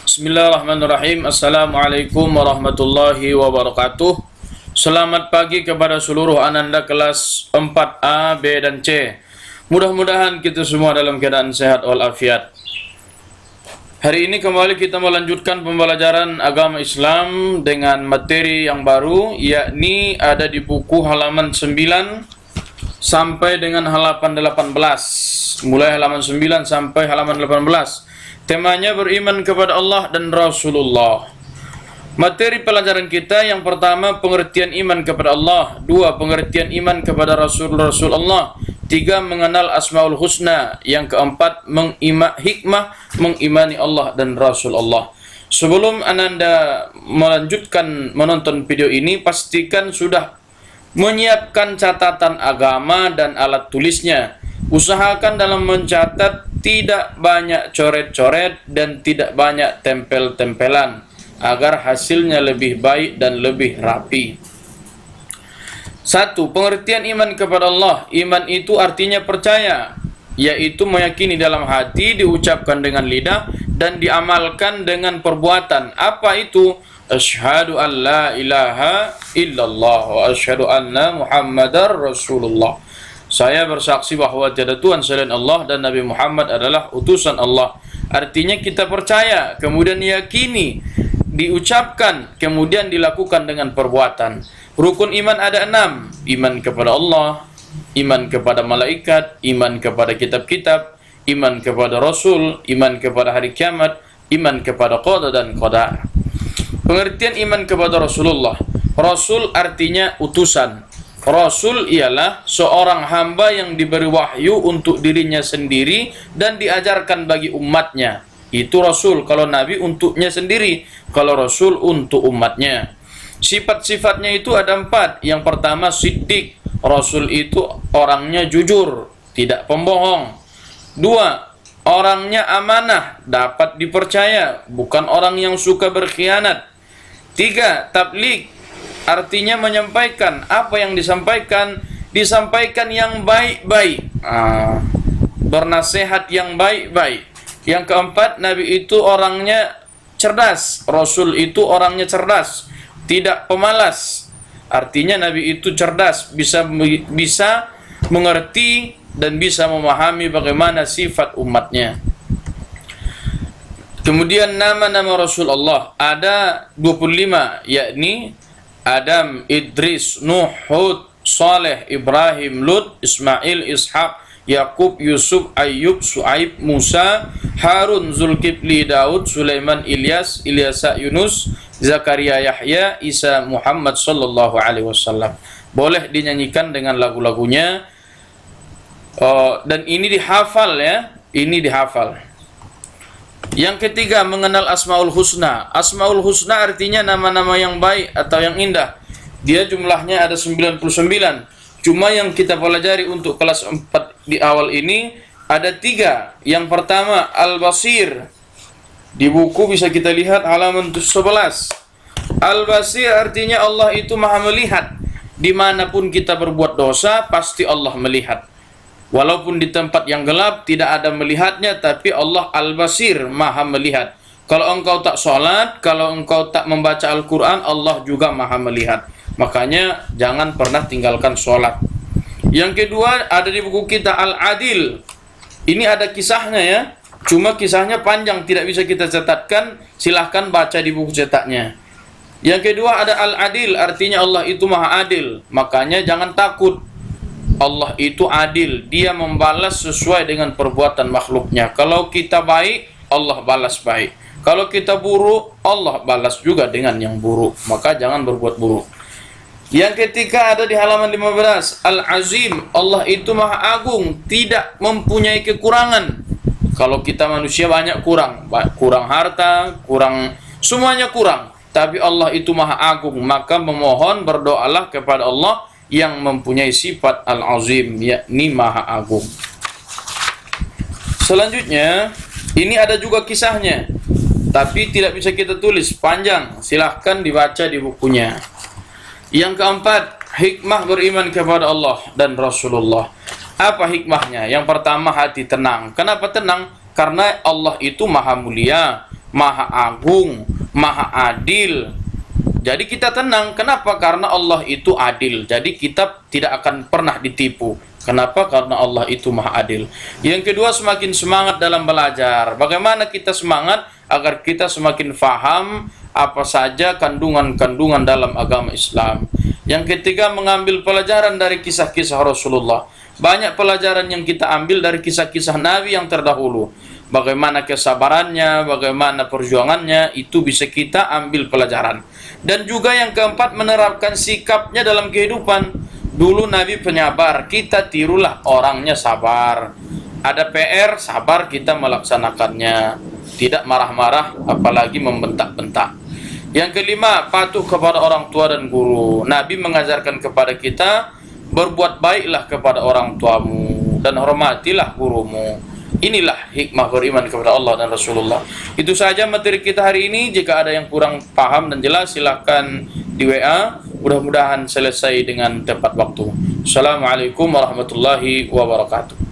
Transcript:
Bismillahirrahmanirrahim. Assalamualaikum warahmatullahi wabarakatuh. Selamat pagi kepada seluruh ananda kelas 4A, B, dan C. Mudah-mudahan kita semua dalam keadaan sehat walafiat. Hari ini kembali kita melanjutkan pembelajaran agama Islam dengan materi yang baru, yakni ada di buku halaman 9 sampai dengan halaman 18. Mulai halaman 9 sampai halaman 18. Temanya beriman kepada Allah dan Rasulullah. Materi pelajaran kita yang pertama pengertian iman kepada Allah, dua pengertian iman kepada Rasul Allah, tiga mengenal Asmaul Husna, yang keempat hikmah mengimani Allah dan Rasul Allah. Sebelum Ananda melanjutkan menonton video ini, pastikan sudah menyiapkan catatan agama dan alat tulisnya. Usahakan dalam mencatat tidak banyak coret-coret dan tidak banyak tempel-tempelan agar hasilnya lebih baik dan lebih rapi. 1. Pengertian iman kepada Allah. Iman itu artinya percaya, yaitu meyakini dalam hati, diucapkan dengan lidah dan diamalkan dengan perbuatan. Apa itu? Asyhadu an la ilaha illallah wa asyhadu anna Muhammadar Rasulullah. Saya bersaksi bahwa tiada Tuhan selain Allah dan Nabi Muhammad adalah utusan Allah. Artinya kita percaya, kemudian yakini, diucapkan, kemudian dilakukan dengan perbuatan. Rukun iman ada 6. Iman kepada Allah, iman kepada malaikat, iman kepada kitab-kitab, iman kepada Rasul, iman kepada hari kiamat, iman kepada qada dan qadar. Pengertian iman kepada Rasulullah. Rasul artinya utusan. Rasul ialah seorang hamba yang diberi wahyu untuk dirinya sendiri dan diajarkan bagi umatnya. Itu Rasul. Kalau Nabi untuknya sendiri, kalau Rasul untuk umatnya. Sifat-sifatnya itu ada 4. Yang pertama siddiq. Rasul itu orangnya jujur, tidak pembohong. 2. Orangnya amanah, dapat dipercaya, bukan orang yang suka berkhianat. 3. Tabligh. Artinya menyampaikan apa yang disampaikan yang baik-baik, bernasihat yang baik-baik. Yang keempat, Nabi itu orangnya cerdas, Rasul itu orangnya cerdas, tidak pemalas. Artinya Nabi itu cerdas, bisa mengerti dan bisa memahami bagaimana sifat umatnya. Kemudian nama-nama Rasulullah ada 25, yakni Adam, Idris, Nuh, Hud, Saleh, Ibrahim, Lut, Ismail, Ishaq, Yakub, Yusuf, Ayyub, Su'aib, Musa, Harun, Zulkifli, Daud, Sulaiman, Ilyas, Ilyasa, Yunus, Zakaria, Yahya, Isa, Muhammad sallallahu alaihi wasallam. Boleh dinyanyikan dengan lagu-lagunya. Dan ini dihafal ya, ini dihafal. Yang ketiga, mengenal Asmaul Husna. Asmaul Husna artinya nama-nama yang baik atau yang indah. Dia jumlahnya ada 99. Cuma yang kita pelajari untuk kelas 4 di awal ini ada 3. Yang pertama, Al-Basir. Di buku bisa kita lihat halaman 11. Al-Basir artinya Allah itu maha melihat. Dimanapun kita berbuat dosa, pasti Allah melihat. Walaupun di tempat yang gelap tidak ada melihatnya, tapi Allah Al-Basir, maha melihat. Kalau engkau tak sholat, kalau engkau tak membaca Al-Quran, Allah juga maha melihat. Makanya jangan pernah tinggalkan sholat. Yang kedua ada di buku kita Al-Adil. Ini ada kisahnya ya, cuma kisahnya panjang, tidak bisa kita catatkan. Silahkan baca di buku cetaknya. Yang kedua ada Al-Adil, artinya Allah itu maha adil. Makanya jangan takut, Allah itu adil, dia membalas sesuai dengan perbuatan makhluknya. Kalau kita baik, Allah balas baik. Kalau kita buruk, Allah balas juga dengan yang buruk. Maka jangan berbuat buruk. Yang ketiga ada di halaman 15. Al-Azim, Allah itu maha agung, tidak mempunyai kekurangan. Kalau kita manusia banyak kurang harta, semuanya kurang. Tapi Allah itu maha agung, maka memohon, berdoalah kepada Allah yang mempunyai sifat Al-Azim, yakni maha agung. Selanjutnya, ini ada juga kisahnya, tapi tidak bisa kita tulis, panjang. Silahkan dibaca di bukunya. Yang keempat, hikmah beriman kepada Allah dan Rasulullah. Apa hikmahnya? Yang pertama, hati tenang. Kenapa tenang? Karena Allah itu maha mulia, Maha Agung, Maha Adil. Jadi kita tenang. Kenapa? Karena Allah itu adil. Jadi kita tidak akan pernah ditipu. Kenapa? Karena Allah itu Maha Adil. Yang kedua, semakin semangat dalam belajar. Bagaimana kita semangat agar kita semakin faham apa saja kandungan-kandungan dalam agama Islam. Yang ketiga, mengambil pelajaran dari kisah-kisah Rasulullah. Banyak pelajaran yang kita ambil dari kisah-kisah Nabi yang terdahulu. Bagaimana kesabarannya, bagaimana perjuangannya, itu bisa kita ambil pelajaran. Dan juga yang keempat, menerapkan sikapnya dalam kehidupan. Dulu Nabi penyabar, kita tirulah orangnya sabar. Ada PR, sabar kita melaksanakannya. Tidak marah-marah, apalagi membentak-bentak. Yang kelima, patuh kepada orang tua dan guru. Nabi mengajarkan kepada kita, berbuat baiklah kepada orang tuamu dan hormatilah gurumu. Inilah hikmah beriman kepada Allah dan Rasulullah. Itu saja materi kita hari ini. Jika ada yang kurang paham dan jelas, silakan di WA. Mudah-mudahan selesai dengan tepat waktu. Assalamualaikum warahmatullahi wabarakatuh.